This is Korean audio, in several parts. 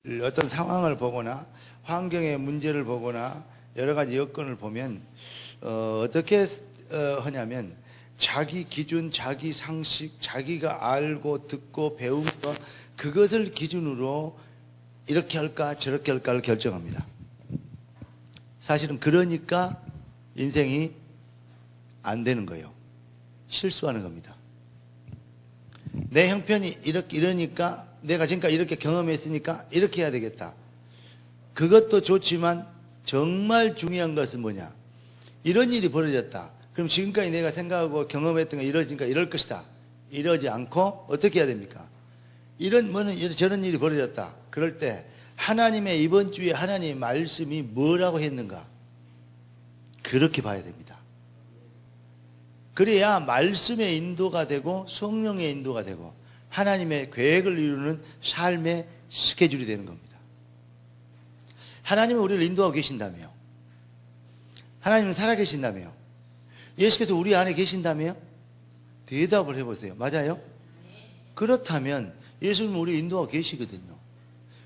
어떤 상황을 보거나 환경의 문제를 보거나 여러 가지 여건을 보면 어떻게 하냐면 자기 기준, 자기 상식, 자기가 알고 듣고 배운 것 그것을 기준으로 이렇게 할까 저렇게 할까를 결정합니다. 사실은 그러니까 인생이 안 되는 거예요. 실수하는 겁니다. 내 형편이 이러니까 내가 지금까지 이렇게 경험했으니까 이렇게 해야 되겠다. 그것도 좋지만 정말 중요한 것은 뭐냐? 이런 일이 벌어졌다. 그럼 지금까지 내가 생각하고 경험했던 거 이러니까 이럴 것이다. 이러지 않고 어떻게 해야 됩니까? 저런 일이 벌어졌다. 그럴 때 하나님의 이번 주에 하나님의 말씀이 뭐라고 했는가? 그렇게 봐야 됩니다. 그래야 말씀의 인도가 되고 성령의 인도가 되고 하나님의 계획을 이루는 삶의 스케줄이 되는 겁니다. 하나님은 우리를 인도하고 계신다며, 하나님은 살아계신다며, 예수께서 우리 안에 계신다며? 대답을 해보세요. 맞아요? 그렇다면 예수님은 우리 인도하고 계시거든요.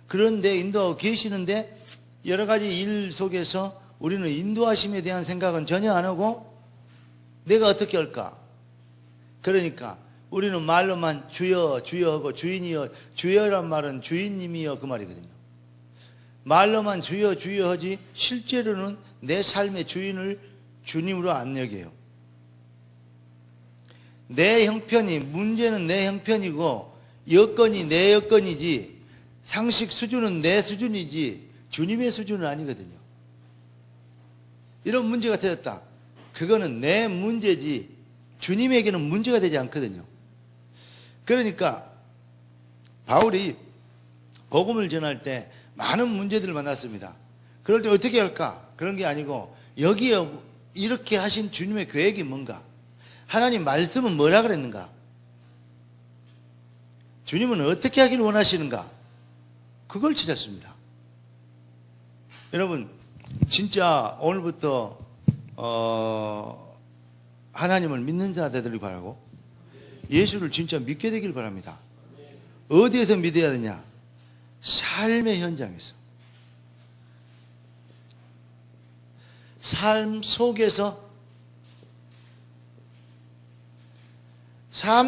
그런데 인도하고 계시는데 여러 가지 일 속에서 우리는 인도하심에 대한 생각은 전혀 안 하고 내가 어떻게 할까? 그러니까 우리는 말로만 주여 주여 하고 주인이여, 주여란 말은 주인님이여 그 말이거든요. 말로만 주여 주여 하지 실제로는 내 삶의 주인을 주님으로 안 여겨요. 내 형편이, 문제는 내 형편이고 여건이 내 여건이지 상식 수준은 내 수준이지 주님의 수준은 아니거든요. 이런 문제가 터졌다. 그거는 내 문제지 주님에게는 문제가 되지 않거든요. 그러니까 바울이 복음을 전할 때 많은 문제들을 만났습니다. 그럴 때 어떻게 할까? 그런 게 아니고 여기에 이렇게 하신 주님의 계획이 뭔가? 하나님 말씀은 뭐라 그랬는가? 주님은 어떻게 하기를 원하시는가? 그걸 찾았습니다. 여러분 진짜 오늘부터 하나님을 믿는 자 되기를 바라고 예수를 진짜 믿게 되기를 바랍니다. 어디에서 믿어야 되냐? 삶의 현장에서, 삶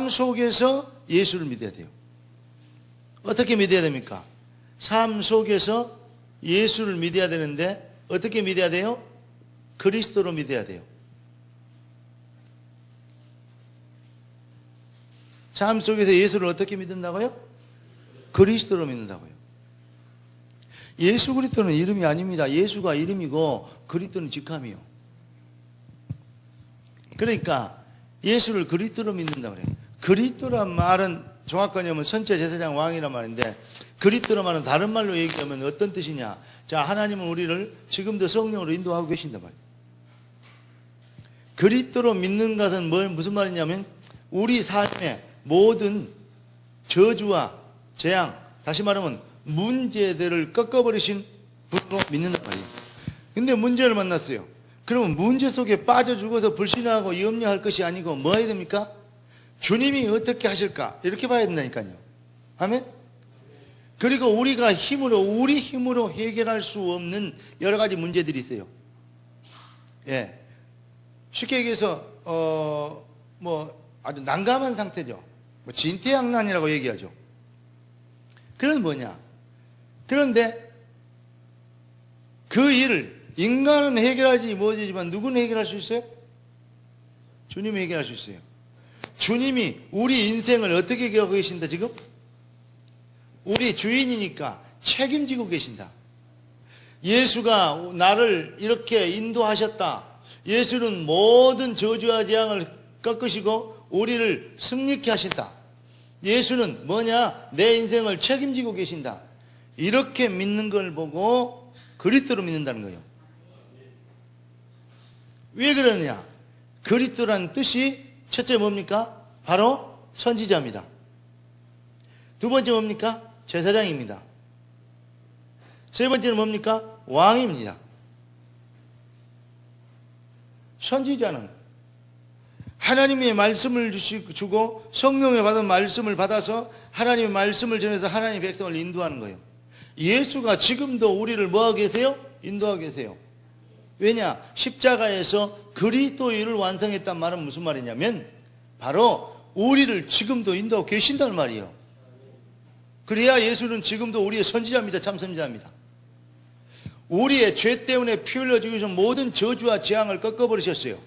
속에서 예수를 믿어야 돼요. 어떻게 믿어야 됩니까? 삶 속에서 예수를 믿어야 되는데 어떻게 믿어야 돼요? 그리스도로 믿어야 돼요. 삶 속에서 예수를 어떻게 믿는다고요? 그리스도로 믿는다고요. 예수 그리스도는 이름이 아닙니다. 예수가 이름이고 그리스도는 직함이요. 그러니까 예수를 그리스도로 믿는다고 그래요. 그리스도란 말은 정확하냐면 선체 제사장 왕이란 말인데 그리스도란 말은 다른 말로 얘기하면 어떤 뜻이냐? 자, 하나님은 우리를 지금도 성령으로 인도하고 계신단 말이에요. 그리스도로 믿는 것은 무슨 말이냐면 우리 삶의 모든 저주와 재앙, 다시 말하면 문제들을 꺾어버리신 분으로 믿는단 말이에요. 근데 문제를 만났어요. 그러면 문제 속에 빠져 죽어서 불신하고 염려할 것이 아니고 뭐 해야 됩니까? 주님이 어떻게 하실까? 이렇게 봐야 된다니까요. 아멘? 그리고 우리 힘으로 해결할 수 없는 여러 가지 문제들이 있어요. 예. 쉽게 얘기해서, 아주 난감한 상태죠. 진퇴양난이라고 얘기하죠. 그건 뭐냐? 그런데 그 일을 인간은 해결하지 못하지만 누구는 해결할 수 있어요? 주님이 해결할 수 있어요. 주님이 우리 인생을 어떻게 해결하고 계신다 지금? 우리 주인이니까 책임지고 계신다. 예수가 나를 이렇게 인도하셨다. 예수는 모든 저주와 재앙을 꺾으시고 우리를 승리케 하신다. 예수는 뭐냐? 내 인생을 책임지고 계신다. 이렇게 믿는 걸 보고 그리스도로 믿는다는 거예요. 왜 그러느냐? 그리스도란 뜻이 첫째 뭡니까? 바로 선지자입니다. 두 번째 뭡니까? 제사장입니다. 세 번째는 뭡니까? 왕입니다. 선지자는 하나님의 말씀을 주고 성령에 받은 말씀을 받아서 하나님의 말씀을 전해서 하나님의 백성을 인도하는 거예요. 예수가 지금도 우리를 뭐하고 계세요? 인도하고 계세요. 왜냐? 십자가에서 그리스도의 일을 완성했단 말은 무슨 말이냐면 바로 우리를 지금도 인도하고 계신다는 말이에요. 그래야 예수는 지금도 우리의 선지자입니다. 참 선지자입니다. 우리의 죄 때문에 피 흘려 죽으셔서 모든 저주와 재앙을 꺾어버리셨어요.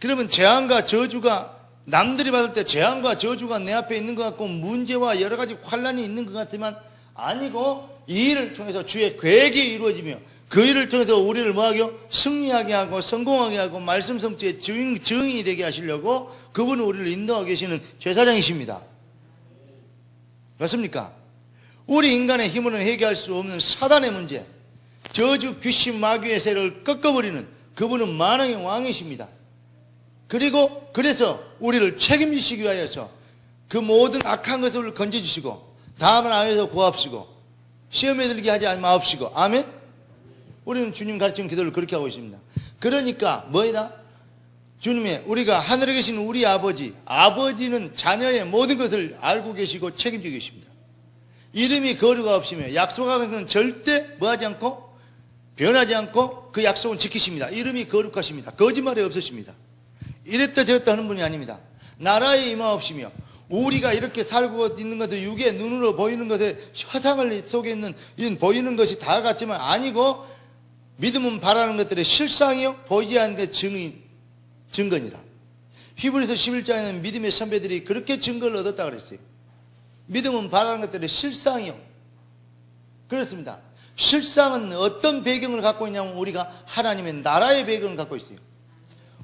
그러면 재앙과 저주가 남들이 받을 때 재앙과 저주가 내 앞에 있는 것 같고 문제와 여러 가지 환란이 있는 것 같지만 아니고 이 일을 통해서 주의 계획이 이루어지며 그 일을 통해서 우리를 뭐하게요? 승리하게 하고 성공하게 하고 말씀 성취의 증인이 되게 하시려고 그분은 우리를 인도하고 계시는 제사장이십니다. 맞습니까? 우리 인간의 힘으로는 해결할 수 없는 사단의 문제, 저주, 귀신, 마귀의 세력을 꺾어버리는 그분은 만왕의 왕이십니다. 그리고 그래서 우리를 책임지시기 위하여서 그 모든 악한 것을 건져주시고 다음을 안에서 구합시고 시험에 들게 하지 마옵시고 아멘? 우리는 주님 가르치는 기도를 그렇게 하고 있습니다. 그러니까 뭐이다? 주님의 우리가 하늘에 계신 우리 아버지는 자녀의 모든 것을 알고 계시고 책임지고 계십니다. 이름이 거류가 없으며 약속한 것은 절대 뭐하지 않고 변하지 않고 그 약속은 지키십니다. 이름이 거룩하십니다. 거짓말이 없으십니다. 이랬다 저랬다 하는 분이 아닙니다. 나라에 임하옵시며 우리가 이렇게 살고 있는 것도 육의 눈으로 보이는 것에 화상을 속에 있는 보이는 것이 다 같지만 아니고 믿음은 바라는 것들의 실상이요 보이지 않는 게 증거니라. 히브리서 11장에는 믿음의 선배들이 그렇게 증거를 얻었다고 그랬어요. 믿음은 바라는 것들의 실상이요. 그렇습니다. 실상은 어떤 배경을 갖고 있냐면 우리가 하나님의 나라의 배경을 갖고 있어요.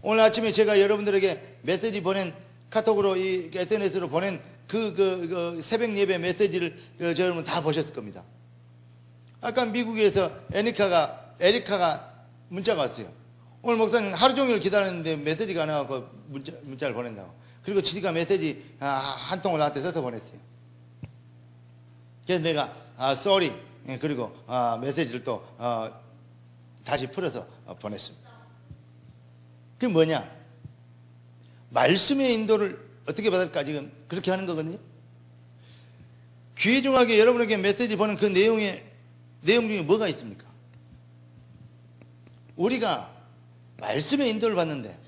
오늘 아침에 제가 여러분들에게 메시지 보낸 카톡으로 이 SNS로 보낸 그 새벽 예배 메시지를 저 여러분 다 보셨을 겁니다. 아까 미국에서 에리카가 문자가 왔어요. 오늘 목사님 하루 종일 기다렸는데 메시지가 안 와서 문자를 보낸다고. 그리고 지디가 메시지 한 통을 나한테 써서 보냈어요. 그래서 내가 sorry 그리고 메시지를 또 다시 풀어서 보냈습니다. 그게 뭐냐? 말씀의 인도를 어떻게 받을까 지금 그렇게 하는 거거든요. 귀중하게 여러분에게 메시지 보낸 그 내용 중에 뭐가 있습니까? 우리가 말씀의 인도를 받는데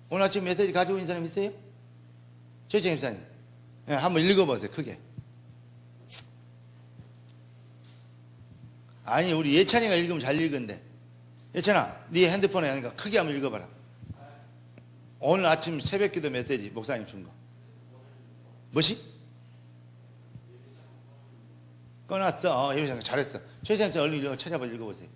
오늘 아침 메시지 가지고 있는 사람 있어요? 최정 집사님 한번 읽어보세요. 크게. 아니 우리 예찬이가 읽으면 잘 읽은데 예찬아 네 핸드폰에 하니까 크게 한번 읽어봐라. 오늘 아침 새벽기도 메시지 목사님 준 거. 뭐지? 꺼놨어. 잘했어. 최찬이 얼른 찾아봐 읽어보세요.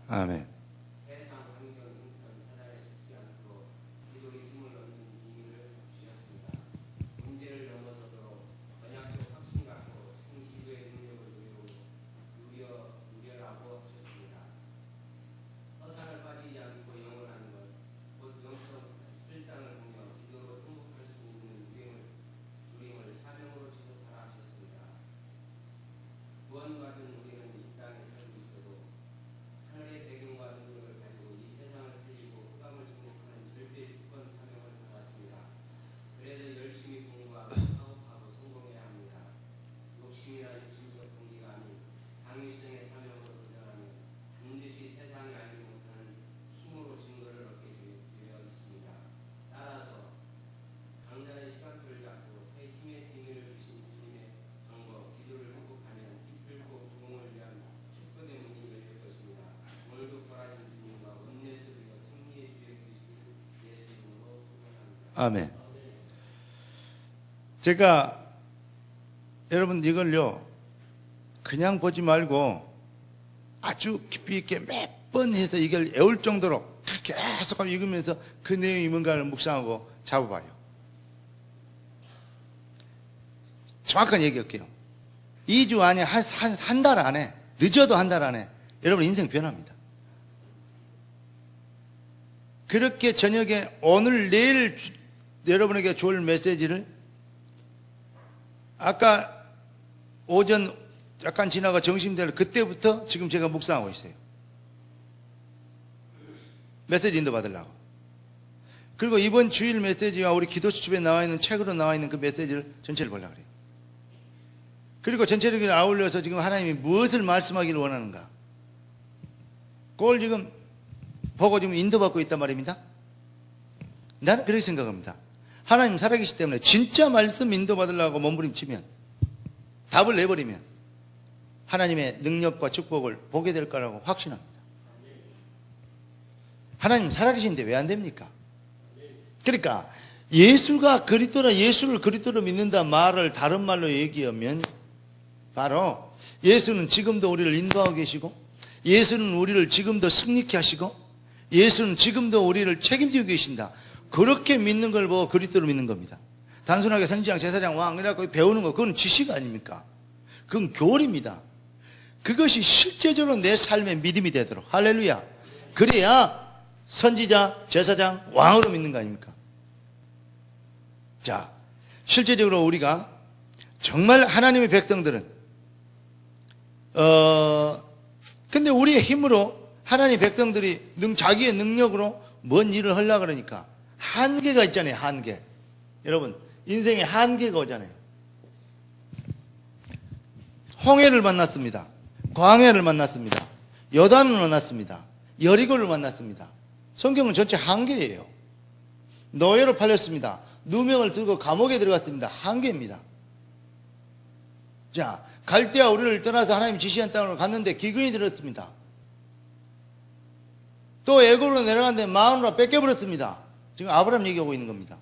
아멘. 세상 환경 형편 사단에 속지 않도록 기도의 힘을 얻는 비밀을 주셨습니다. 문제를 넘어서도록 언약적 확신 갖고 큰 기도의 능력을 누려라고 하셨습니다. 허상을 빠지지 않고 영원한 것, 곧 영적 실상을 보며 기도로 통곡할 수 있는 누림을 사명으로 지속하라 하셨습니다. 구원받은 우리는 이 땅에 살고 있어도 하늘의 배경과 능력을 가지고 이 세상을 살리고 흑암을 정복하는 절대 주권 사명을 받았습니다. 그래서 열심히 공부하고 사업하고 성공해야 합니다. 욕심이나 육신적 동기가 아닌 당위성의 사명으로 도전하면 반드시 세상이 알지 못하는 힘으로 증거를 얻게 되어 있습니다. 따라서 강단의 시각표를 잡고 새 힘의 비밀을 주신 주님의 방법, 기도를 회복하면 기필코 주공을 위한 축복의 문이 열릴 것입니다. 오늘도 벌하신 주님과 원내 소리와 승리의 주에 계시길 예수 이름으로 축원합니다. 아멘. 제가 여러분 이걸요 그냥 보지 말고 아주 깊이 있게 몇 번 해서 이걸 애울 정도로 계속 읽으면서 그 내용이 뭔가를 묵상하고 잡아봐요. 정확한 얘기할게요. 2주 안에 한 달 안에 늦어도 한 달 안에 여러분 인생 변합니다. 그렇게 저녁에 오늘 내일 여러분에게 줄 메시지를 아까 오전 약간 지나가 점심될 그때부터 지금 제가 묵상하고 있어요. 메시지 인도 받으려고. 그리고 이번 주일 메시지와 우리 기도 수첩에 나와 있는 책으로 나와 있는 그 메시지를 전체를 보려고 그래요. 그리고 전체를 아울러서 지금 하나님이 무엇을 말씀하기를 원하는가, 그걸 지금 보고 지금 인도받고 있단 말입니다. 나는 그렇게 생각합니다. 하나님 살아계시기 때문에 진짜 말씀 인도받으려고 몸부림치면, 답을 내버리면 하나님의 능력과 축복을 보게 될 거라고 확신합니다. 하나님 살아계신데 왜 안 됩니까? 그러니까 예수가 그리스도라, 예수를 그리스도로 믿는다 말을 다른 말로 얘기하면 바로 예수는 지금도 우리를 인도하고 계시고, 예수는 우리를 지금도 승리케 하시고, 예수는 지금도 우리를 책임지고 계신다, 그렇게 믿는 걸 보고 그리스도를 믿는 겁니다. 단순하게 선지장, 제사장, 왕 이라고 배우는 거, 그건 지식 아닙니까? 그건 교리입니다. 그것이 실제적으로 내 삶의 믿음이 되도록, 할렐루야, 그래야 선지자, 제사장, 왕으로 믿는 거 아닙니까? 자, 실제적으로 우리가 정말 하나님의 백성들은 근데 우리의 힘으로 하나님의 백성들이 자기의 능력으로 뭔 일을 하려고 그러니까 한계가 있잖아요. 한계. 여러분, 인생에 한계가 오잖아요. 홍해를 만났습니다. 광야를 만났습니다. 요단을 만났습니다. 여리고를 만났습니다. 성경은 전체 한계예요. 노예로 팔렸습니다. 누명을 들고 감옥에 들어갔습니다. 한계입니다. 자, 갈대아 우리를 떠나서 하나님 지시한 땅으로 갔는데 기근이 들었습니다. 또 애굽으로 내려갔는데 마누라 뺏겨버렸습니다. 지금 아브라함 얘기하고 있는 겁니다.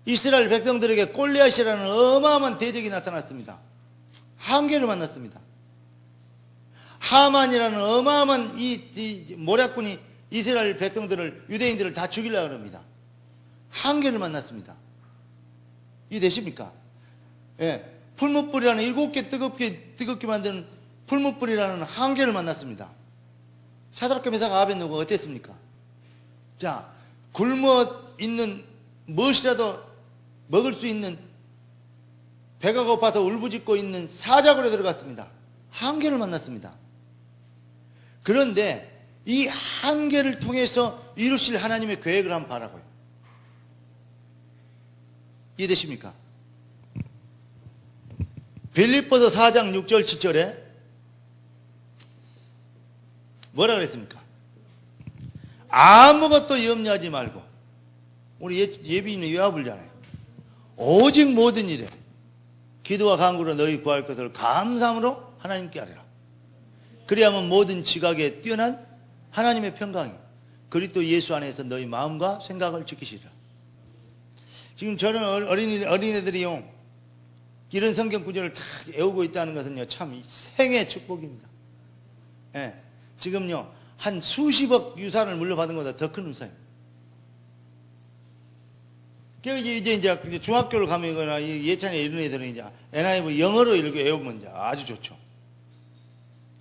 이스라엘 백성들에게 골리앗이라는 어마어마한 대적이 나타났습니다. 한계를 만났습니다. 하만이라는 어마어마한 이 모략군이 이스라엘 백성들을, 유대인들을 다 죽이려고 합니다. 한계를 만났습니다. 이해되십니까? 예, 풀무불이라는 7개 뜨겁게 만드는 풀무불이라는 한계를 만났습니다. 사드락과 메삭과 아벳느고가 어땠습니까? 자, 굶어 있는, 무엇이라도 먹을 수 있는, 배가 고파서 울부짖고 있는 사자굴에 들어갔습니다. 한계를 만났습니다. 그런데 이 한계를 통해서 이루실 하나님의 계획을 한번 바라고요. 이해되십니까? 빌립보서 4장 6절 7절에 뭐라 그랬습니까? 아무것도 염려하지 말고, 우리 예비인은 요압을잖아요. 오직 모든 일에 기도와 간구로 너희 구할 것을 감사함으로 하나님께 아뢰라. 그리하면 모든 지각에 뛰어난 하나님의 평강이 그리스도 예수 안에서 너희 마음과 생각을 지키시리라. 지금 저는 어린애들이요, 이런 성경 구절을 다 외우고 있다는 것은요, 참 생의 축복입니다. 예, 지금요, 한 수십억 유산을 물려받은 것보다 더 큰 은사입니다. 이제 중학교를 가면 예찬에 이런 애들은 이제 NIV 영어로 이렇게 외우면 이제 아주 좋죠.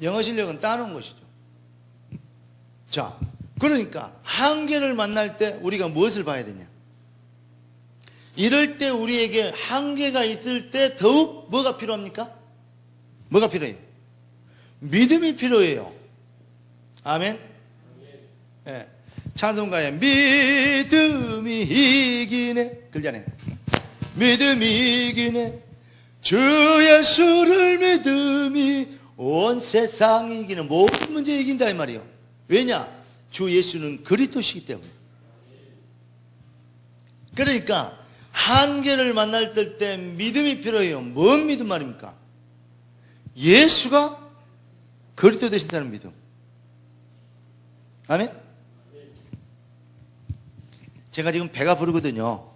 영어 실력은 따놓은 것이죠. 자, 그러니까 한계를 만날 때 우리가 무엇을 봐야 되냐? 이럴 때 우리에게 한계가 있을 때 더욱 뭐가 필요합니까? 뭐가 필요해요? 믿음이 필요해요. 아멘? 네. 찬송가에 믿음이 이기네 그러잖아요. 믿음이 이기네, 주 예수를 믿음이 온 세상 이기는 모든 문제 이긴다 이 말이에요. 왜냐? 주 예수는 그리스도시기 때문에. 그러니까 한계를 만날 때 믿음이 필요해요. 뭔 믿음 말입니까? 예수가 그리스도 되신다는 믿음. 아멘? 제가 지금 배가 부르거든요.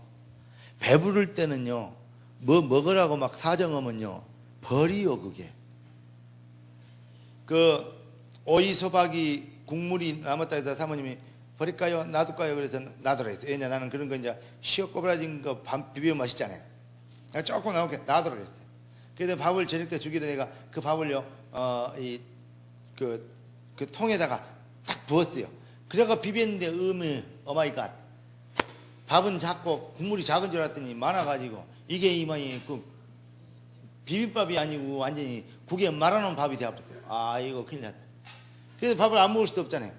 배 부를 때는요, 뭐 먹으라고 막 사정하면요, 벌이요, 그게. 오이소박이 국물이 남았다 해서 사모님이 버릴까요? 놔둘까요? 그래서 놔두라 했어요. 왜냐, 나는 그런 거 이제 시어 꼬부라진 거 밥 비벼 맛있잖아요. 조금 나오게 놔두라 했어요. 그래서 밥을 저녁 때 주기로 내가 그 밥을요, 그 통에다가 딱 부었어요. 그래가 비볐는데 오마이갓. 밥은 작고 국물이 작은 줄 알았더니 많아가지고 이게 이만이 그 비빔밥이 아니고 완전히 국에 말아놓은 밥이 되어버렸어요. 아, 이거 큰일 났다. 그래서 밥을 안 먹을 수도 없잖아요.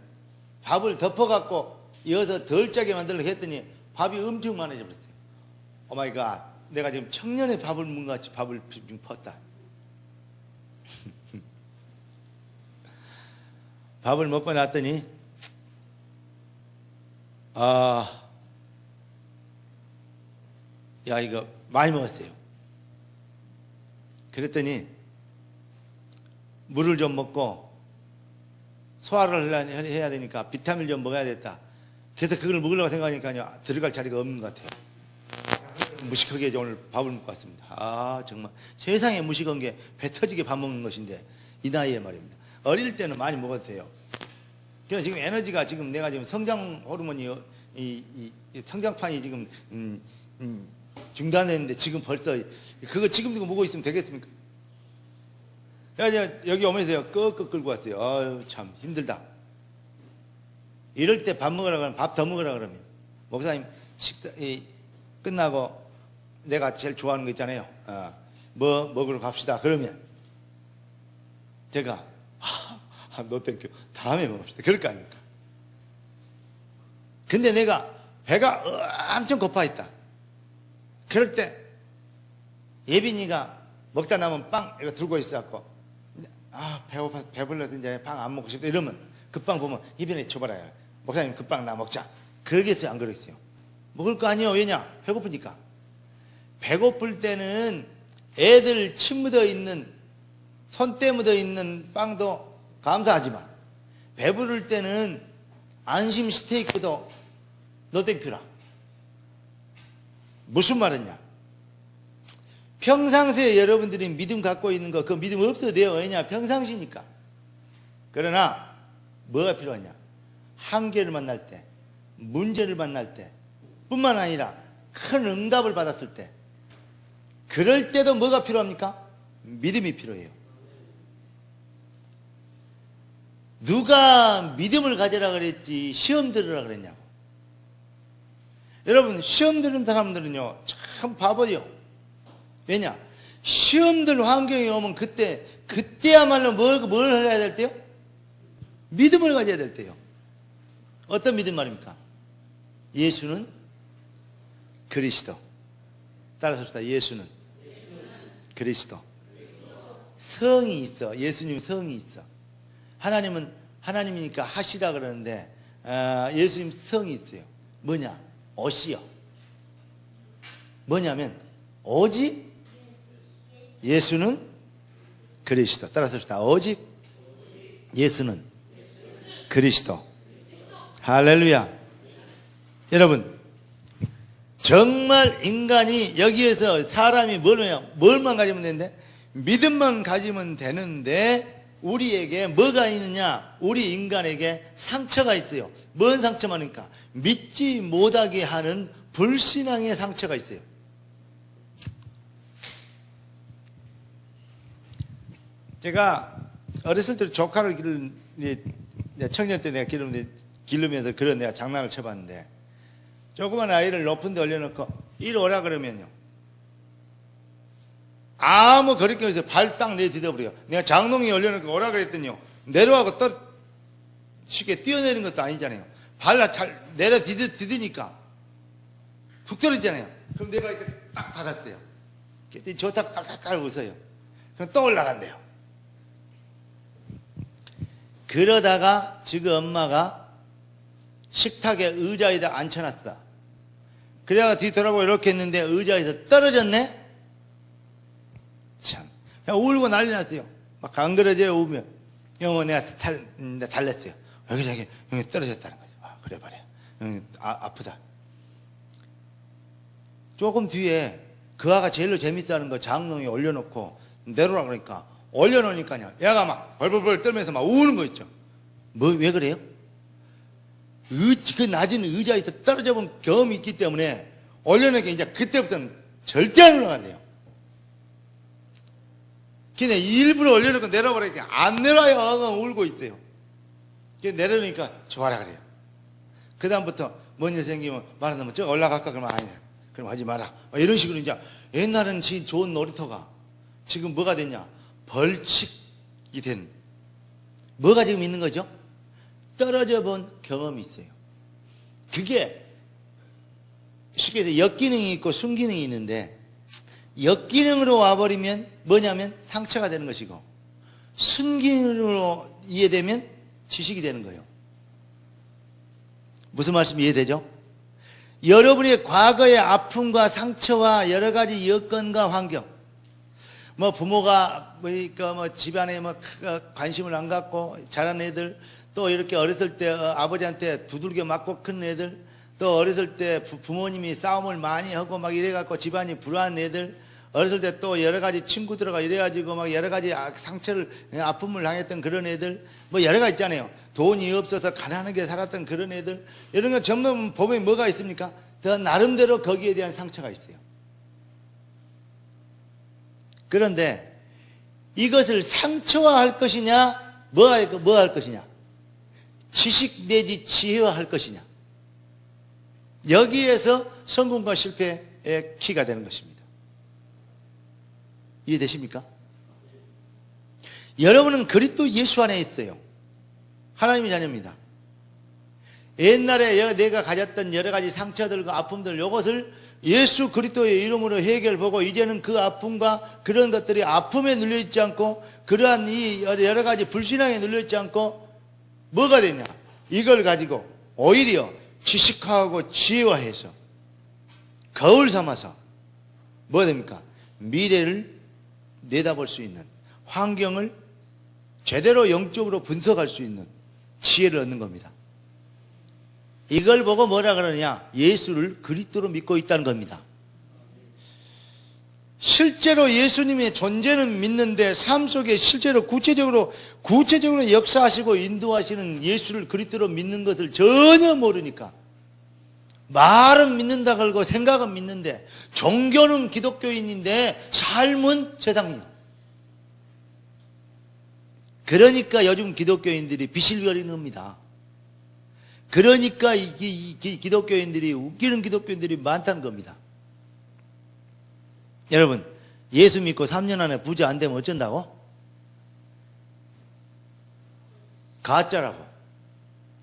밥을 덮어갖고 이어서 덜 짜게 만들려고 했더니 밥이 엄청 많아져 버렸어요. 오마이갓. 내가 지금 청년의 밥을 먹은 것 같이 밥을 지금 펐다. 밥을 먹고 났더니 야, 이거 많이 먹었어요. 그랬더니 물을 좀 먹고 소화를 해야 되니까 비타민을 좀 먹어야 됐다. 그래서 그걸 먹으려고 생각하니까 들어갈 자리가 없는 것 같아요. 무식하게 오늘 밥을 먹고 왔습니다. 아, 정말 세상에 무식한 게 배 터지게 밥 먹는 것인데 이 나이에 말입니다. 어릴 때는 많이 먹었어요. 그래서 지금 에너지가 지금 내가 지금 성장 호르몬이 이 성장판이 지금 중단했는데 지금 벌써 그거 지금도 먹고 있으면 되겠습니까? 그래서 여기 오면서요 끄끄 끌고 왔어요. 아유, 참 힘들다. 이럴 때 밥 먹으라 그러면 밥 더 먹으라 그러면 목사님 식사 끝나고 내가 제일 좋아하는 거 있잖아요. 뭐 먹으러 갑시다. 그러면 제가 너 땡큐 다음에 먹읍시다. 그럴 거 아닙니까? 근데 내가 배가 엄청 고파있다. 그럴 때 예빈이가 먹다 남은 빵 이거 들고 있어갖고 배고파 배불러서 이제 빵 안 먹고 싶다 이러면 그 빵 보면 예빈이 줘봐라. 목사님 그 빵 나 먹자. 그러겠어요? 안 그러겠어요? 먹을 거 아니에요. 왜냐? 배고프니까. 배고플 때는 애들 침 묻어 있는 손때 묻어 있는 빵도 감사하지만 배부를 때는 안심 스테이크도 노땡큐라. 무슨 말이냐? 평상시에 여러분들이 믿음 갖고 있는 거 그 믿음 없어도 돼요. 왜냐? 평상시니까. 그러나 뭐가 필요하냐? 한계를 만날 때, 문제를 만날 때 뿐만 아니라 큰 응답을 받았을 때 그럴 때도 뭐가 필요합니까? 믿음이 필요해요. 누가 믿음을 가져라 그랬지 시험 들으라 그랬냐고. 여러분 시험 들은 사람들은요 참 바보요. 왜냐? 시험 들 환경이 오면 그때야말로 뭘 해야 될 때요? 믿음을 가져야 될 때요. 어떤 믿음 말입니까? 예수는 그리스도. 따라서 합시다. 예수는 그리스도. 성이 있어. 예수님 성이 있어. 하나님은 하나님이니까 하시라 그러는데 예수님 성이 있어요. 뭐냐? 옷이요. 뭐냐면 오직 예수는 그리스도. 따라서 합시다. 오직 예수는 그리스도. 할렐루야. 여러분 정말 인간이 여기에서 사람이 뭘만 가지면 되는데 믿음만 가지면 되는데 우리에게 뭐가 있느냐? 우리 인간에게 상처가 있어요. 뭔 상처만입니까? 믿지 못하게 하는 불신앙의 상처가 있어요. 제가 어렸을 때 조카를 청년 때 내가 기르면서 그런 내가 장난을 쳐봤는데 조그만 아이를 높은 데 올려놓고 이리 오라 그러면요 아무 거리낌 없이 발 딱 내디뎌버려요. 내가 장롱에 올려놓고 오라 그랬더니요 내려가고 쉽게 뛰어내리는 것도 아니잖아요. 발라 잘 내려 디디니까 툭 떨어지잖아요. 그럼 내가 이렇게 딱 받았어요. 그랬더니 좋다 깔깔깔 웃어요. 그럼 또 올라간대요. 그러다가 지금 엄마가 식탁에 의자에다 앉혀놨어. 그래가 뒤돌아보고 이렇게 했는데 의자에서 떨어졌네? 참. 그냥 울고 난리 났어요. 막 강그러져요, 우면. 형, 내가 달랬어요. 여기 떨어졌다는 거죠. 그래 말이야. 아프다. 조금 뒤에 그 아가 제일로 재밌어 하는 거 장롱에 올려놓고 내려오라 그러니까 올려놓으니까요. 얘가 막 벌벌벌 떨면서 막 우는 거 있죠. 왜 그래요? 그 낮은 의자에서 떨어져 본 경험이 있기 때문에 올려놓으니까 이제 그때부터는 절대 안 올라간대요. 근데 일부러 올려놓고 내려버리니까 안 내려와요. 울고 있어요. 내려놓으니까 좋아라 그래요. 그 다음부터 뭔 일 생기면 말한다면 저 올라갈까? 그러면 아니야. 그럼 하지 마라. 이런 식으로 이제 옛날에는 좋은 놀이터가 지금 뭐가 됐냐? 벌칙이 된. 뭐가 지금 있는 거죠? 떨어져 본 경험이 있어요. 그게 쉽게 해서 역기능이 있고 순기능이 있는데 역기능으로 와버리면 뭐냐면 상처가 되는 것이고 순기능으로 이해되면 지식이 되는 거예요. 무슨 말씀 이해되죠? 여러분의 과거의 아픔과 상처와 여러 가지 여건과 환경, 부모가 집안에 관심을 안 갖고 자란 애들, 또 이렇게 어렸을 때 아버지한테 두들겨 맞고 큰 애들, 또 어렸을 때 부모님이 싸움을 많이 하고 이래갖고 집안이 불안한 애들, 어렸을 때 또 여러 가지 친구들과 이래가지고 여러 가지 상처를, 아픔을 당했던 그런 애들, 여러 가지 있잖아요. 돈이 없어서 가난하게 살았던 그런 애들, 이런 거 전부 보면 뭐가 있습니까? 더 나름대로 거기에 대한 상처가 있어요. 그런데 이것을 상처화할 것이냐, 뭐 할 것이냐? 지식 내지 지혜화할 것이냐? 여기에서 성공과 실패의 키가 되는 것입니다. 이해되십니까? 여러분은 그리스도 예수 안에 있어요. 하나님의 자녀입니다. 옛날에 내가 가졌던 여러 가지 상처들과 아픔들, 이것을 예수 그리스도의 이름으로 해결보고 이제는 그 아픔과 그런 것들이 아픔에 눌려있지 않고 그러한 이 여러 가지 불신앙에 눌려있지 않고 뭐가 되냐? 이걸 가지고 오히려 지식화하고 지혜화해서 거울 삼아서 뭐가 됩니까? 미래를 내다볼 수 있는, 환경을 제대로 영적으로 분석할 수 있는 지혜를 얻는 겁니다. 이걸 보고 뭐라 그러냐? 예수를 그리스도로 믿고 있다는 겁니다. 실제로 예수님의 존재는 믿는데 삶 속에 실제로 구체적으로 역사하시고 인도하시는 예수를 그리스도로 믿는 것을 전혀 모르니까 말은 믿는다 걸고 생각은 믿는데 종교는 기독교인인데 삶은 세상이요. 그러니까 요즘 기독교인들이 비실거리는 겁니다. 그러니까 이 기독교인들이 웃기는 기독교인들이 많다는 겁니다. 여러분, 예수 믿고 3년 안에 부자 안 되면 어쩐다고? 가짜라고.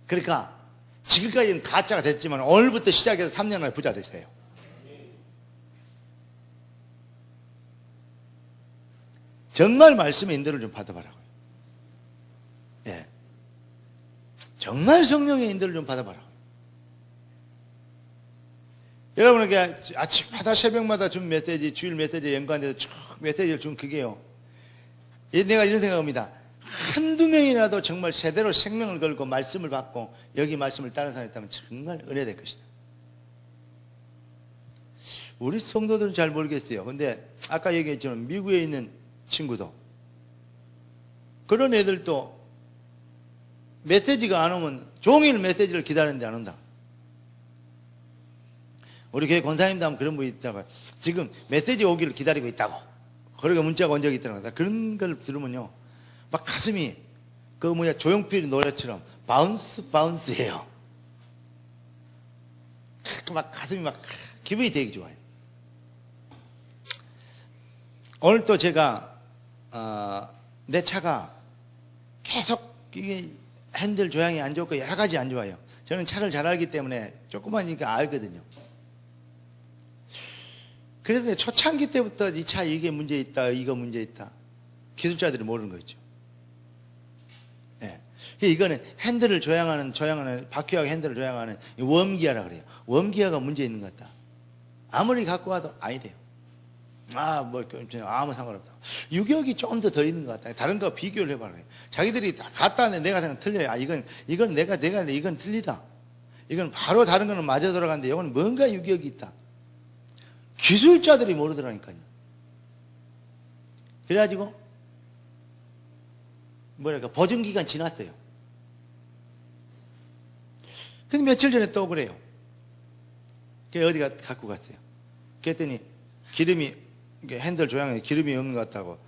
그러니까 지금까지는 가짜가 됐지만 오늘부터 시작해서 3년 안에 부자 되세요. 정말 말씀의 인도를 좀 받아봐라고요. 예. 정말 성령의 인도를 좀 받아봐라. 여러분에게 아침마다 새벽마다 준 메시지, 주일 메시지에 연관돼서 쭉 메시지를 준 그게요. 내가 이런 생각합니다. 한두 명이라도 정말 제대로 생명을 걸고 말씀을 받고 여기 말씀을 따른 사람이 있다면 정말 은혜될 것이다. 우리 성도들은 잘 모르겠어요. 근데 아까 얘기했지만 미국에 있는 친구도 그런 애들도 메시지가 안 오면 종일 메시지를 기다리는데 안 온다. 우리 교회 권사님도 하면 그런 분이 있다고, 지금 메시지 오기를 기다리고 있다고 그러게 문자가 온 적이 있더라고요. 그런 걸 들으면요 막 가슴이 조용필 노래처럼 바운스해요. 막 가슴이 막 기분이 되게 좋아요. 오늘 또 제가 내 차가 계속 이게 핸들 조향이 안 좋고 여러 가지 안 좋아요. 저는 차를 잘 알기 때문에 조그마니까 알거든요. 그래서 초창기 때부터 이 차 이게 문제 있다, 이거 문제 있다. 기술자들이 모르는 거죠. 예. 이거는 핸들을 조향하는 바퀴하고 핸들을 조향하는 웜기어라 그래요. 웜기어가 문제 있는 것 같다. 아무리 갖고 와도 아니래요. 아무 상관없다. 유격이 좀 더 있는 것 같다. 다른 거 비교를 해봐라. 자기들이 다 갖다 하는데 내가 생각 틀려요. 이건 내가 이건 틀리다. 이건 바로 다른 거는 맞아 들어가는데 이건 뭔가 유격이 있다. 기술자들이 모르더라니까요. 그래가지고 보증기간 지났어요. 근데 며칠 전에 또 그래요. 어디가 갖고 갔어요. 그랬더니 기름이 핸들 조향에 기름이 없는 것 같다고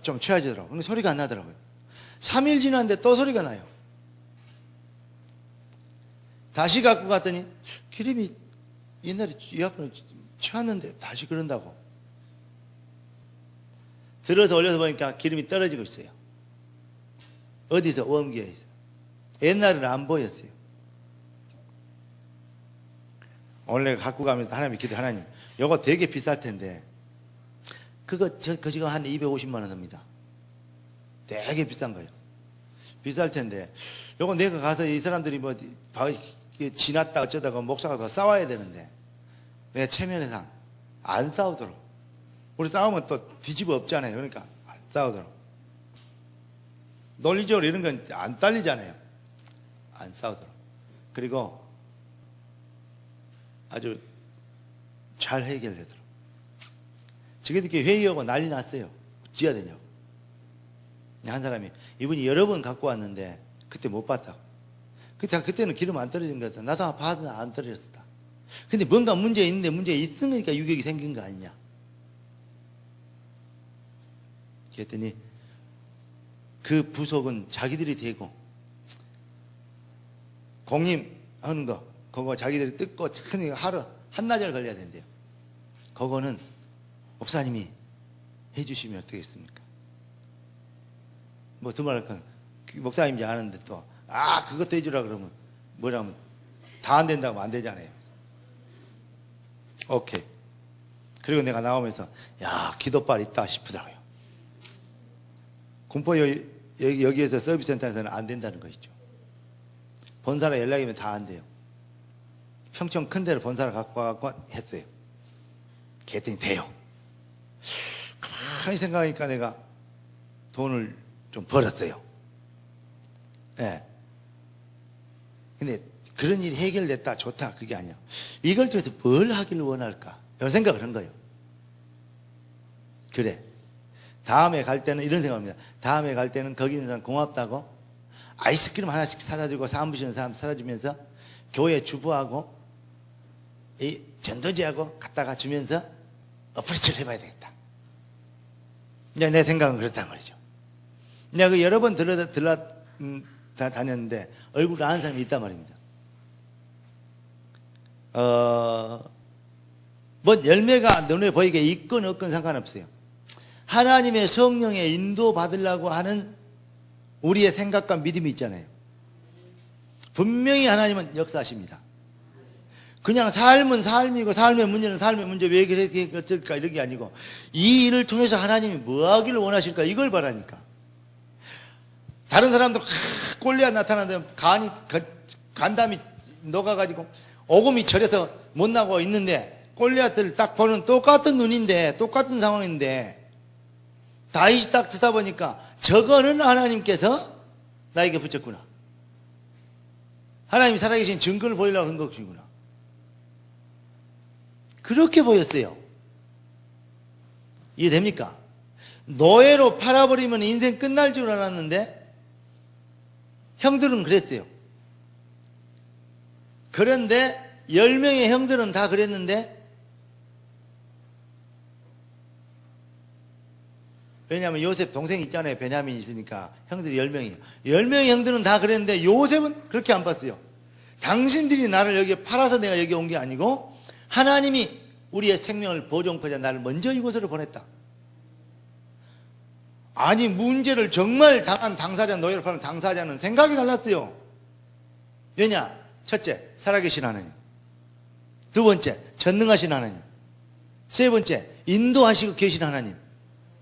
좀 채워지더라고요. 근데 소리가 안 나더라고요. 3일 지났는데 또 소리가 나요. 다시 갖고 갔더니 기름이 옛날에 에어컨을 치웠는데 다시 그런다고. 들어서 올려서 보니까 기름이 떨어지고 있어요. 어디서? 원기에서. 옛날에는 안 보였어요. 원래 갖고 가면서 하나님이 기도, 하나님 요거 되게 비쌀 텐데 그거 지금 한 250만 원 합니다. 되게 비싼 거예요. 비쌀 텐데 요거 내가 가서 이 사람들이 뭐 지났다 어쩌다가 목사가 더 싸워야 되는데 내 체면상 안 싸우도록. 우리 싸우면 또 뒤집어 엎잖아요. 그러니까 안 싸우도록. 논리적으로 이런 건 안 딸리잖아요. 안 싸우도록. 그리고 아주 잘 해결되도록. 지금들끼리 회의하고 난리 났어요. 어찌해야 되냐고. 한 사람이 이분이 여러 번 갖고 왔는데 그때 못 봤다고. 그때는 기름 안 떨어진 것 같아. 나도 봐도 안 떨어졌다. 근데 뭔가 문제 있는데 문제 있으니까 유격이 생긴 거 아니냐. 그랬더니 그 부속은 자기들이 대고 공임하는 거 그거 자기들이 뜯고 하루 한나절 걸려야 된대요. 그거는 목사님이 해주시면 어떻겠습니까? 뭐 두말할 건 목사님인지 아는데 또 그것도 해주라 그러면 뭐라면 다 안 된다고 안 되잖아요. 오케이. 그리고 내가 나오면서 기도빨 있다 싶더라고요. 군포 여기에서 서비스센터에서는 안 된다는 거 있죠. 본사로 연락이 오면 다 안 돼요. 평촌 큰 데로 본사를 갖고 와서 했어요. 그랬더니 돼요. 가만히 생각하니까 내가 돈을 좀 벌었어요. 예. 근데 그런 일이 해결됐다, 좋다, 그게 아니야. 이걸 통해서 뭘 하기를 원할까? 이런 생각을 한 거예요. 그래. 다음에 갈 때는 이런 생각합니다. 다음에 갈 때는 거기 있는 사람 고맙다고 아이스크림 하나씩 사다 주고 사무실에 사람 사다 주면서 교회 주부하고 이 전도지하고 갖다가 주면서 어프리치를 해봐야 되겠다. 내 생각은 그렇단 말이죠. 내가 그 여러 번 다녔는데 얼굴을 아는 사람이 있단 말입니다. 뭐 열매가 눈에 보이게 있건 없건 상관없어요. 하나님의 성령의 인도 받으려고 하는 우리의 생각과 믿음이 있잖아요. 분명히 하나님은 역사하십니다. 그냥 삶은 삶이고 삶의 문제는 삶의 문제 왜 어쩔까 이런 게 아니고 이 일을 통해서 하나님이 뭐 하기를 원하실까 이걸 바라니까. 다른 사람들 골리앗 나타나는데 간담이 녹아가지고 오금이 절여서 못 나고 있는데 골리앗을 딱 보는 똑같은 눈인데 똑같은 상황인데 다윗이 딱 듣다 보니까 저거는 하나님께서 나에게 붙였구나. 하나님이 살아계신 증거를 보이려고 한 것이구나. 그렇게 보였어요. 이해됩니까? 노예로 팔아버리면 인생 끝날 줄 알았는데 형들은 그랬어요. 그런데 10명의 형들은 다 그랬는데 왜냐하면 요셉 동생 있잖아요. 베냐민이 있으니까 형들이 10명이에요. 10명의 형들은 다 그랬는데 요셉은 그렇게 안 봤어요. 당신들이 나를 여기에 팔아서 내가 여기 온 게 아니고 하나님이 우리의 생명을 보존하고자 나를 먼저 이곳으로 보냈다. 아니 문제를 정말 당한 당사자, 노예를 파는 당사자는 생각이 달랐어요. 왜냐? 첫째, 살아계신 하나님. 두 번째, 전능하신 하나님. 세 번째, 인도하시고 계신 하나님.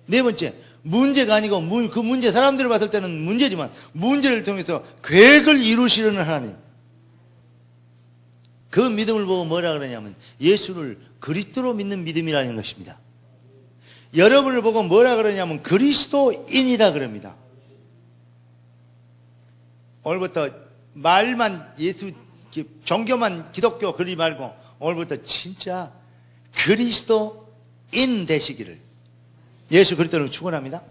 네 번째, 문제가 아니고 그 문제 사람들을 봤을 때는 문제지만 문제를 통해서 계획을 이루시려는 하나님. 그 믿음을 보고 뭐라 그러냐면 예수를 그리스도로 믿는 믿음이라는 것입니다. 여러분을 보고 뭐라 그러냐면 그리스도인이라 그럽니다. 오늘부터 말만 예수 종교만 기독교 그리 말고 오늘부터 진짜 그리스도인 되시기를 예수 그리스도를 축원합니다.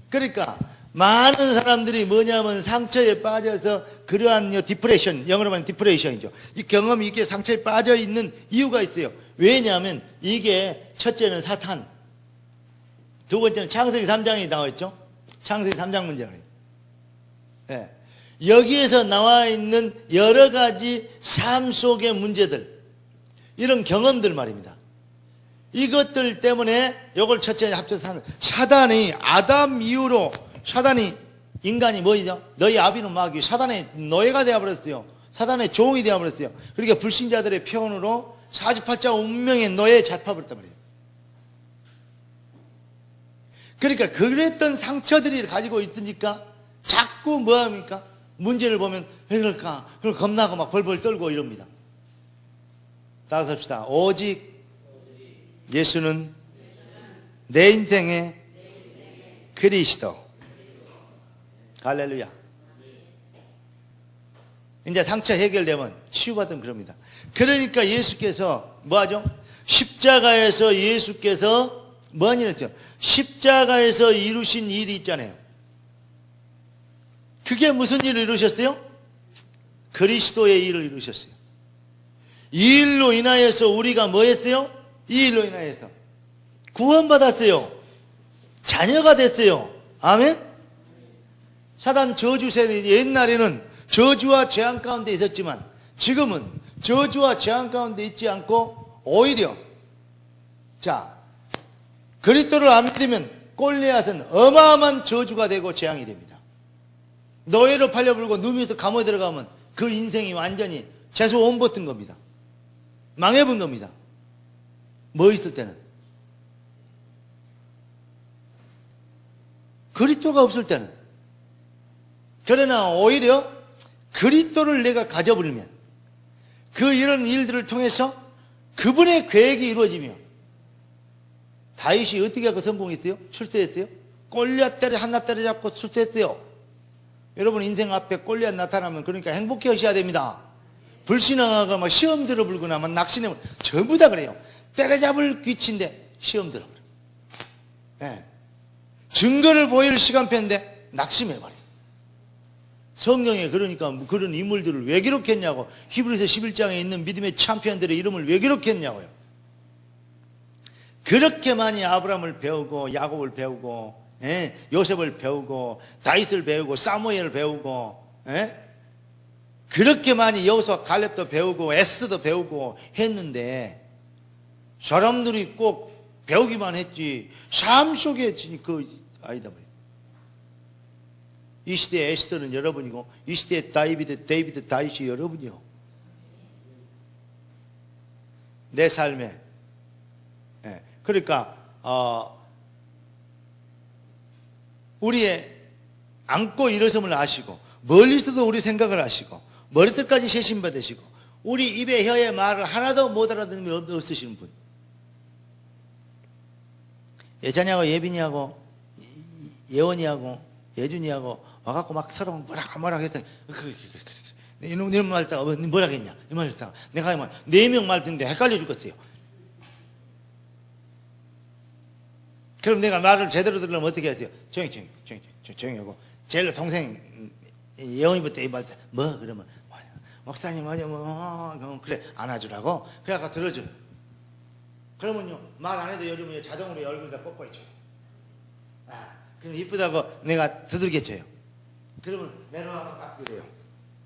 그러니까 많은 사람들이 뭐냐면 상처에 빠져서 그러한 디프레션, 영어로 말하면 디프레션이죠. 이 경험이 이게 상처에 빠져 있는 이유가 있어요. 왜냐하면 이게 첫째는 사탄, 두 번째는 창세기 3장에 나와 있죠. 창세기 3장 문제는. 네. 여기에서 나와 있는 여러 가지 삶 속의 문제들, 이런 경험들 말입니다. 이것들 때문에 이걸 첫째 합쳐서 사단이 아담 이후로 사단이 인간이 뭐죠? 너희 아비는 마귀, 사단의 노예가 되어버렸어요. 사단의 종이 되어버렸어요. 그러니까 불신자들의 표현으로 48자 운명의 노예에 잡혀버렸단 말이에요. 그러니까 그랬던 상처들이 가지고 있으니까 자꾸 뭐합니까? 문제를 보면 왜 그럴까? 그걸 겁나고 막 벌벌 떨고 이럽니다. 따라서 합시다. 오직 예수는 내 인생의 그리스도. 할렐루야. 이제 상처 해결되면 치유받으면 그럽니다. 그러니까 예수께서 뭐하죠? 십자가에서 예수께서 뭐한 일 했죠? 십자가에서 이루신 일이 있잖아요. 그게 무슨 일을 이루셨어요? 그리스도의 일을 이루셨어요. 이 일로 인하여서 우리가 뭐 했어요? 이 일로 인하여서 구원받았어요. 자녀가 됐어요. 아멘? 사단 저주 세력이 옛날에는 저주와 재앙 가운데 있었지만 지금은 저주와 재앙 가운데 있지 않고 오히려 그리스도를 안 믿으면 골리앗은 어마어마한 저주가 되고 재앙이 됩니다. 노예로 팔려불고 누명에서 감옥에 들어가면 그 인생이 완전히 재수 온 버튼 겁니다. 망해본 겁니다. 뭐 있을 때는. 그리스도가 없을 때는. 그러나 오히려 그리스도를 내가 가져버리면 그 이런 일들을 통해서 그분의 계획이 이루어지며 다윗이 어떻게 하고 성공했어요? 출세했어요? 골리앗 하나 때려잡고 출세했어요. 여러분 인생 앞에 골리앗 나타나면 그러니까 행복해 하셔야 됩니다. 불신앙하고 막 시험 들어불거나 막 낙심하면 전부 다 그래요. 때려잡을 귀치인데 시험 들어버려. 네. 증거를 보일 시간표인데 낙심해버려요. 성경에 그러니까 그런 인물들을 왜 기록했냐고. 히브리서 11장에 있는 믿음의 챔피언들의 이름을 왜 기록했냐고요. 그렇게 많이 아브라함을 배우고 야곱을 배우고 요셉을 배우고 다윗을 배우고 사무엘을 배우고 그렇게 많이 여호수아 갈렙도 배우고 에스더도 배우고 했는데 사람들이 꼭 배우기만 했지 삶 속에 그 아니다 말이에요. 이 시대의 에스더는 여러분이고 이 시대의 데이비드 다윗이 여러분이요. 내 삶에 그러니까 우리의 안고 일어섬을 아시고 멀리서도 우리 생각을 아시고 머리끝까지 세심받으시고 우리 입에 혀에 말을 하나도 못 알아듣는 분 없으시는 분. 예찬이하고 예빈이하고 예원이하고 예준이하고 와갖고 막 서로 뭐라 했더니 이놈 말 듣다가 뭐라 했냐 이 말 듣다가 내가 막 4명 말 듣는데 헷갈려 죽겠어요. 그럼 내가 말을 제대로 들으려면 어떻게 하세요? 조용히 하고 제일 동생 예원이부터 이 말 뭐 그러면 목사님 뭐 그래 안아주라고 그래 아까 들어줘요. 그러면요 말 안 해도 요즘은 자동으로 얼굴에다 뽀뽀해줘요. 그럼 이쁘다고 내가 두들겨줘요. 그러면 내려와서 딱 그래요.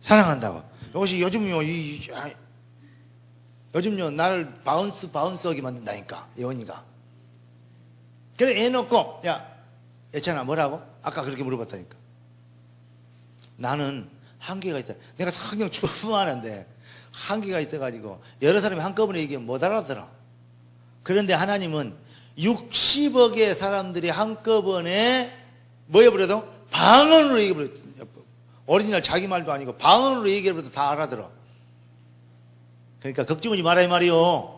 사랑한다고. 이것이 요즘요 요즘요 나를 바운스하게 만든다니까 예원이가. 그래 애 놓고 야 예찬아 뭐라고? 아까 그렇게 물어봤다니까. 나는 한계가 있다. 내가 성경 출품하는데 한계가 있어가지고 여러 사람이 한꺼번에 얘기하면 못 알아들어. 그런데 하나님은 60억의 사람들이 한꺼번에 뭐 해버려도 방언으로 얘기해버려. 오리지널 자기 말도 아니고 방언으로 얘기해버려도 다 알아들어. 그러니까 걱정하지 말아 이 말이요.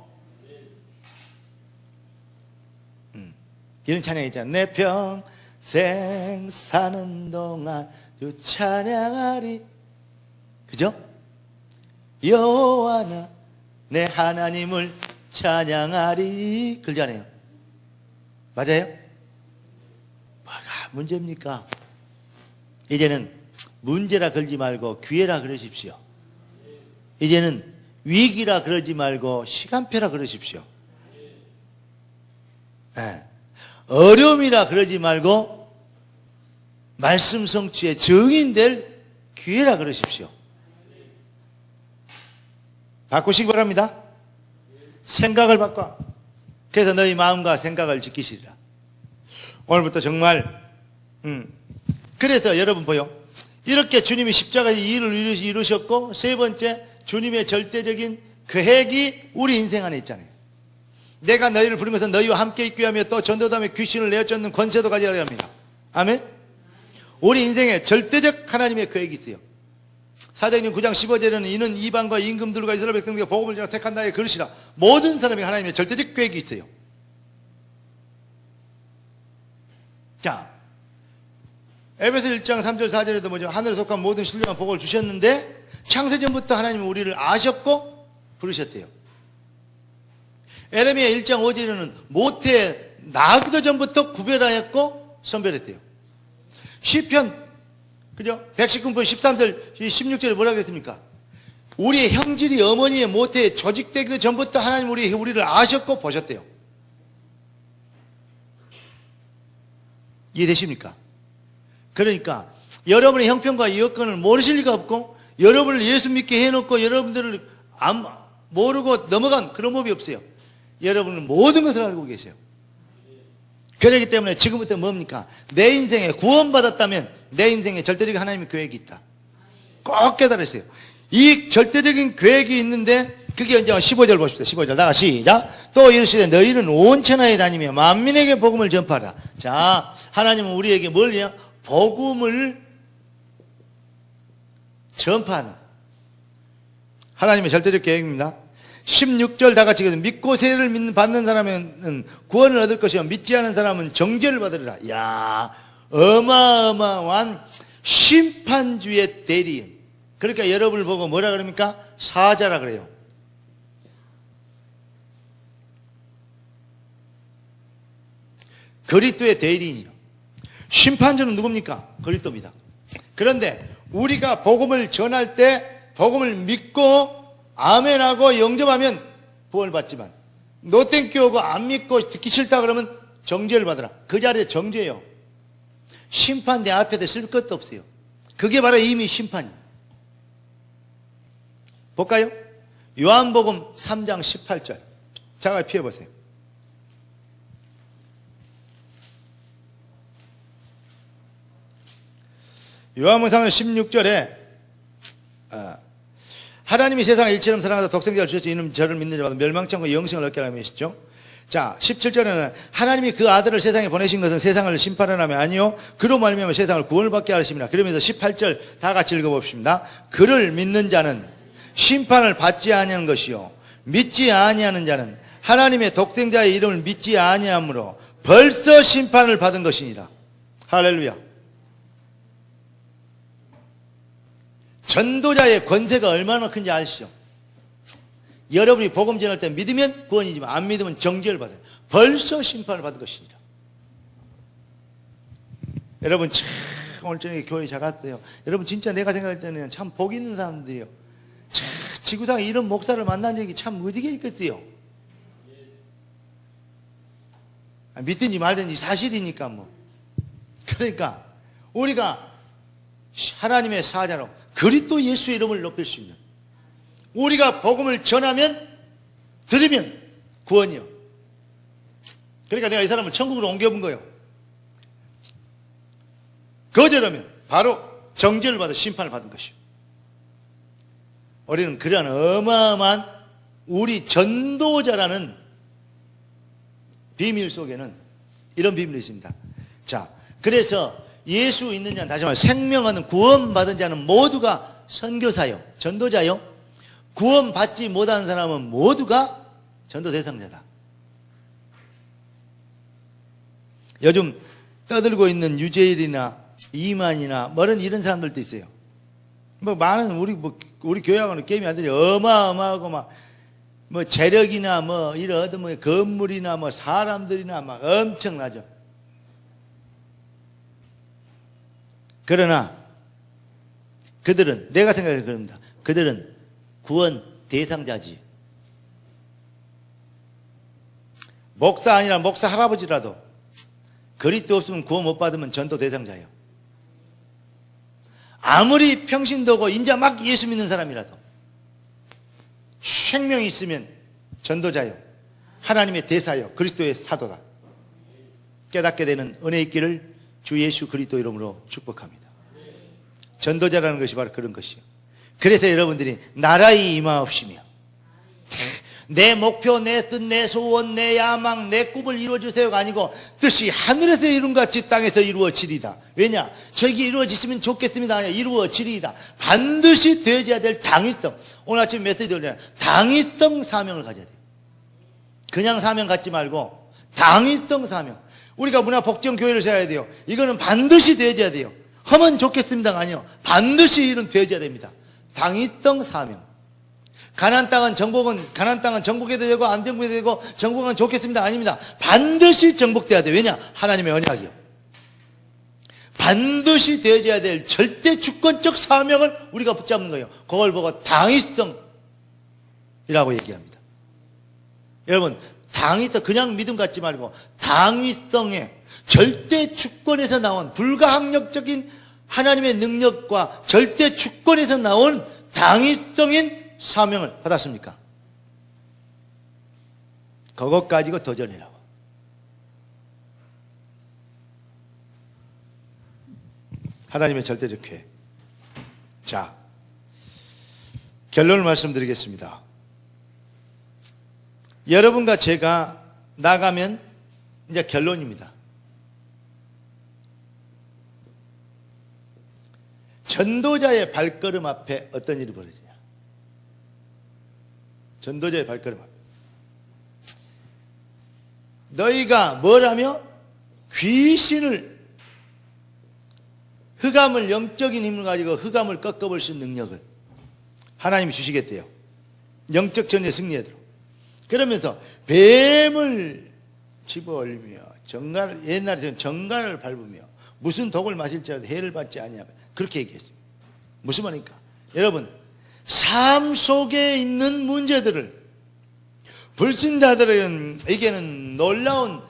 이런 찬양이 있잖아. 내 평생 사는 동안 주 찬양하리. 그죠? 여호와나 내 하나님을 찬양하리. 그러잖아요. 맞아요? 뭐가 문제입니까? 이제는 문제라 그러지 말고 기회라 그러십시오. 이제는 위기라 그러지 말고 시간표라 그러십시오. 네. 어려움이라 그러지 말고 말씀 성취의 증인될 기회라 그러십시오. 바꾸시기 바랍니다. 생각을 바꿔. 그래서 너희 마음과 생각을 지키시리라. 오늘부터 정말 그래서 여러분 보여. 이렇게 주님이 십자가의 일을 이루셨고, 세 번째 주님의 절대적인 계획이 우리 인생 안에 있잖아요. 내가 너희를 부른 것은 너희와 함께 있기 위하며 또 전도담에 귀신을 내어 쫓는 권세도 가지라 합니다. 아멘. 우리 인생에 절대적 하나님의 계획이 있어요. 사도행전 9장 15절에는 이는 이방과 임금들과 이스라엘 백성들에게 복음을 전하 택한 나의 그릇이라. 모든 사람이 하나님의 절대적 계획이 있어요. 자, 에베소 1장 3절 4절에도 뭐죠? 하늘에 속한 모든 신령한 복을 주셨는데 창세전부터 하나님은 우리를 아셨고 부르셨대요. 에레미야 1장 5절에는 모태에 나기도 전부터 구별하였고 선별했대요. 시편 그죠? 119편 13절 16절에 뭐라고 했습니까? 우리의 형질이 어머니의 모태에 조직되기도 전부터 하나님 우리를 아셨고 보셨대요. 이해되십니까? 그러니까 여러분의 형편과 여건을 모르실 리가 없고, 여러분을 예수 믿게 해놓고 여러분들을 모르고 넘어간 그런 법이 없어요. 여러분은 모든 것을 알고 계세요. 그렇기 때문에 지금부터 뭡니까? 내 인생에 구원받았다면 내 인생에 절대적인 하나님의 계획이 있다. 꼭 깨달으세요. 이 절대적인 계획이 있는데 그게 이제 15절 봅시다. 15절 나가 시작. 또 이르시되 너희는 온 천하에 다니며 만민에게 복음을 전파하라. 자, 하나님은 우리에게 뭘 해요? 복음을 전파하는 하나님의 절대적 계획입니다. 16절 다 같이 믿고 세례를 받는 사람은 구원을 얻을 것이요 믿지 않은 사람은 정죄를 받으리라. 야, 어마어마한 심판주의 대리인. 그러니까 여러분을 보고 뭐라 그럽니까? 사자라 그래요. 그리스도의 대리인이요. 심판주는 누굽니까? 그리스도입니다. 그런데 우리가 복음을 전할 때 복음을 믿고 아멘하고 영접하면 구원을 받지만 노땡큐 하고 안 믿고 듣기 싫다 그러면 정죄를 받으라. 그 자리에 정죄요. 심판 내 앞에다 쓸 것도 없어요. 그게 바로 이미 심판이에요. 볼까요? 요한복음 3장 18절 장을 피해보세요. 요한복음 3장 16절에 하나님이 세상을 일처럼 사랑하사 독생자를 주셨지 이는 저를 믿는 자마다 멸망치 않고 영생을 얻게 하라 하시죠. 자, 17절에는 하나님이 그 아들을 세상에 보내신 것은 세상을 심판하라며 아니요 그로 말미암아 세상을 구원을 받게 하심이라. 그러면서 18절 다 같이 읽어봅시다. 그를 믿는 자는 심판을 받지 아니하는 것이요 믿지 아니하는 자는 하나님의 독생자의 이름을 믿지 아니하므로 벌써 심판을 받은 것이니라. 할렐루야. 전도자의 권세가 얼마나 큰지 아시죠? 여러분이 복음 전할 때 믿으면 구원이지만 안 믿으면 정죄를 받아요. 벌써 심판을 받은 것이니라. 여러분 참 오늘 저녁에 교회 잘 왔어요. 여러분 진짜 내가 생각할 때는 참 복 있는 사람들이에요. 참 지구상에 이런 목사를 만난 적이 참 어디게 있겠어요. 믿든지 말든지 사실이니까 뭐. 그러니까 우리가 하나님의 사자로 그리스도 예수의 이름을 높일 수 있는, 우리가 복음을 전하면 들으면 구원이요. 그러니까 내가 이 사람을 천국으로 옮겨본 거예요. 거절하면 바로 정죄를 받아 심판을 받은 것이요. 우리는 그러한 어마어마한 우리 전도자라는 비밀 속에는 이런 비밀이 있습니다. 자, 그래서 예수 있는 자는 다시 말해 생명하는 구원받은 자는 모두가 선교사요, 전도자요. 구원받지 못한 사람은 모두가 전도 대상자다. 요즘 떠들고 있는 유재일이나 이만이나 뭐런 이런 사람들도 있어요. 뭐 많은 우리 교회하고는 게임이 안 되죠. 어마어마하고 뭐 재력이나 뭐 이런 어떤 뭐 건물이나 뭐 사람들이나 막 엄청나죠. 그러나 그들은 내가 생각해 그럽니다. 그들은 구원 대상자지. 목사 아니라 목사 할아버지라도 그리스도 없으면 구원 못 받으면 전도 대상자예요. 아무리 평신도고 인자 막 예수 믿는 사람이라도 생명이 있으면 전도자요, 하나님의 대사요, 그리스도의 사도다 깨닫게 되는 은혜 있기를 주 예수 그리스도 이름으로 축복합니다. 전도자라는 것이 바로 그런 것이요. 그래서 여러분들이 나라의 임하옵시며 내 목표, 내 뜻, 내 소원, 내 야망, 내 꿈을 이루어주세요가 아니고 뜻이 하늘에서 이룬 같이 땅에서 이루어지리다. 왜냐? 저기 이루어졌으면 좋겠습니다. 아니야. 이루어지리다. 반드시 되어야 될 당위성. 오늘 아침 메시지 들으면 당위성 사명을 가져야 돼요. 그냥 사명 갖지 말고 당위성 사명. 우리가 문화복지교회를 세워야 돼요. 이거는 반드시 되어야 돼요. 하면 좋겠습니다가 아니요. 반드시 이런 되어야 됩니다. 당위성 사명. 가나안 땅은 정복해도 되고 안 정복해도 되고 정복은 좋겠습니다. 아닙니다. 반드시 정복돼야 돼요. 왜냐? 하나님의 언약이요. 반드시 되어져야 될 절대 주권적 사명을 우리가 붙잡는 거예요. 그걸 보고 당위성이라고 얘기합니다. 여러분, 당위성 그냥 믿음 갖지 말고 당위성의 절대 주권에서 나온 불가항력적인 하나님의 능력과 절대 주권에서 나온 당위성인 사명을 받았습니까? 그것 가지고 도전이라고. 하나님의 절대적 계획. 자, 결론을 말씀드리겠습니다. 여러분과 제가 나가면 이제 결론입니다. 전도자의 발걸음 앞에 어떤 일이 벌어지냐? 전도자의 발걸음 앞에. 너희가 뭐라며? 귀신을, 흑암을, 영적인 힘을 가지고 흑암을 꺾어볼 수 있는 능력을 하나님이 주시겠대요. 영적 전쟁 승리하도록. 그러면서 뱀을 집어올리며 정갈을, 옛날에 정갈을 밟으며 무슨 독을 마실지라도 해를 받지 아니하며 그렇게 얘기했어요. 무슨 말입니까? 여러분, 삶 속에 있는 문제들을 불신자들에게는 놀라운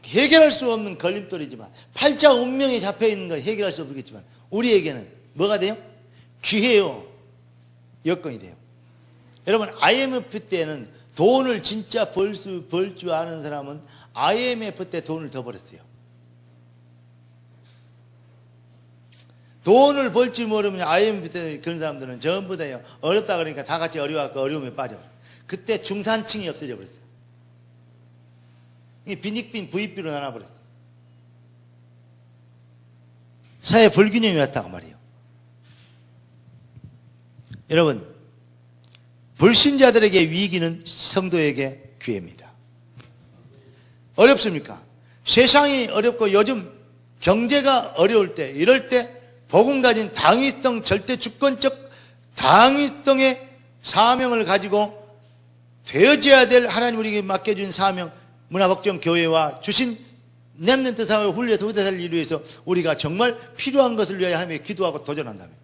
해결할 수 없는 걸림돌이지만, 팔자 운명에 잡혀있는 거 해결할 수 없겠지만 우리에게는 뭐가 돼요? 기회요, 여건이 돼요. 여러분, IMF 때는 돈을 진짜 벌 줄 아는 사람은 IMF 때 돈을 더 벌었어요. 돈을 벌지 모르면 IMF 때 그런 사람들은 전부 다요, 어렵다 그러니까 다 같이 어려워갖고 어려움에 빠져버렸어요. 그때 중산층이 없어져 버렸어요. 이 빈익빈 부익빈으로 나눠버렸어요. 사회 불균형이 왔다고 말이에요. 여러분, 불신자들에게 위기는 성도에게 기회입니다. 어렵습니까? 세상이 어렵고 요즘 경제가 어려울 때, 이럴 때 복음 가진 당위성, 절대 주권적 당위성의 사명을 가지고 되어져야 될 하나님 우리에게 맡겨준 사명, 문화복지교회와 주신 렘넌트 사회 훈련 후대사를 이루기 위해서 우리가 정말 필요한 것을 위하여 하나님께 기도하고 도전한다면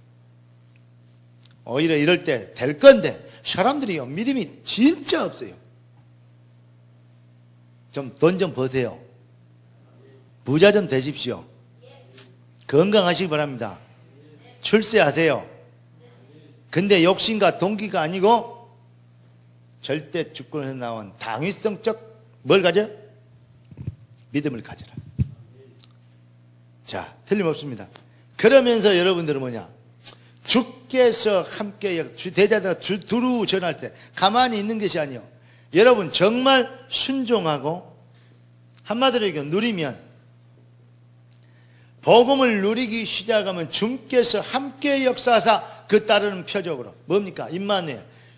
오히려 이럴 때 될 건데 사람들이요, 믿음이 진짜 없어요. 좀 돈 좀 버세요. 부자 좀 되십시오. 건강하시기 바랍니다. 출세하세요. 근데 욕심과 동기가 아니고 절대 주권에서 나온 당위성적 뭘 가져? 믿음을 가져라. 자, 틀림없습니다. 그러면서 여러분들은 뭐냐? 주께서 함께 대자가 두루 전할 때 가만히 있는 것이 아니요, 여러분 정말 순종하고 한마디로 얘기해 누리면, 복음을 누리기 시작하면 주께서 함께 역사하사 그 따르는 표적으로 뭡니까?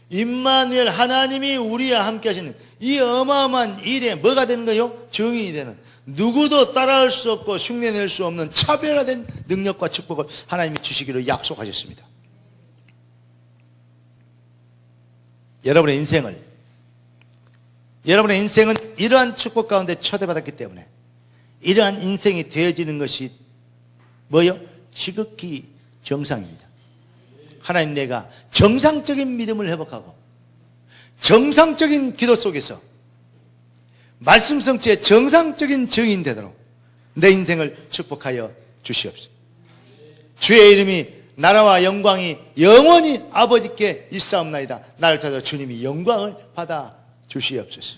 임마누엘 하나님이 우리와 함께 하시는 이 어마어마한 일에 뭐가 되는 거요? 증인이 되는, 누구도 따라할 수 없고 흉내낼 수 없는 차별화된 능력과 축복을 하나님이 주시기로 약속하셨습니다. 여러분의 인생은 이러한 축복 가운데 초대받았기 때문에 이러한 인생이 되어지는 것이 뭐요? 지극히 정상입니다. 하나님, 내가 정상적인 믿음을 회복하고 정상적인 기도 속에서 말씀 성취의 정상적인 증인 되도록 내 인생을 축복하여 주시옵소서. 주의 이름이 나라와 영광이 영원히 아버지께 있사옵나이다. 나를 통해서 주님이 영광을 받아 주시옵소서.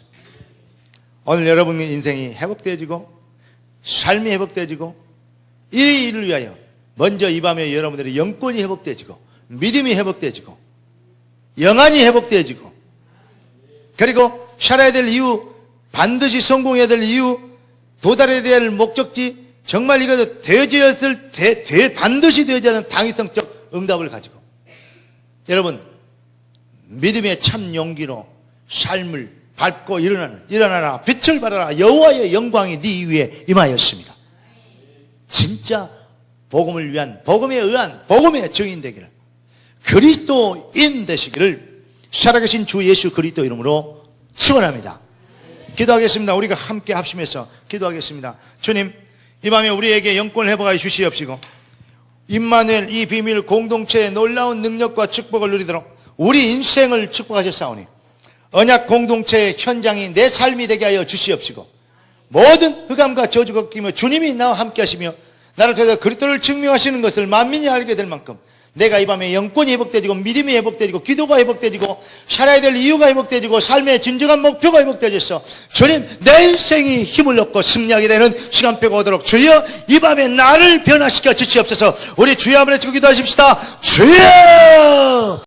오늘 여러분의 인생이 회복되어지고 삶이 회복되어지고 이 일을 위하여 먼저 이 밤에 여러분들의 영권이 회복되어지고 믿음이 회복되어지고 영안이 회복되어지고 그리고 살아야 될 이유, 반드시 성공해야 될 이유, 도달해야 될 목적지, 정말 이것도 반드시 되어져야 하는 당위성적 응답을 가지고 여러분 믿음의 참 용기로 삶을 밟고 일어나라 빛을 발하라 여호와의 영광이 네 위에 임하였습니다. 진짜 복음을 위한 복음에 의한 복음의 증인 되기를 그리스도인 되시기를 살아계신 주 예수 그리스도 이름으로 축원합니다. 기도하겠습니다. 우리가 함께 합심해서 기도하겠습니다. 주님, 이 밤에 우리에게 영권을 회복하여 주시옵시고 임마누엘 이 비밀 공동체의 놀라운 능력과 축복을 누리도록 우리 인생을 축복하셨사오니 언약 공동체의 현장이 내 삶이 되게 하여 주시옵시고 모든 흑암과 저주가 꺾이며 주님이 나와 함께 하시며 나를 통해서 그리스도를 증명하시는 것을 만민이 알게 될 만큼 내가 이 밤에 영권이 회복되지고 믿음이 회복되지고 기도가 회복되지고 살아야 될 이유가 회복되지고 삶의 진정한 목표가 회복되어서 주님 내 인생이 힘을 얻고 승리하게 되는 시간표가 오도록 주여 이 밤에 나를 변화시켜 주시옵소서. 우리 주여 한번 외치고 기도하십시다. 주여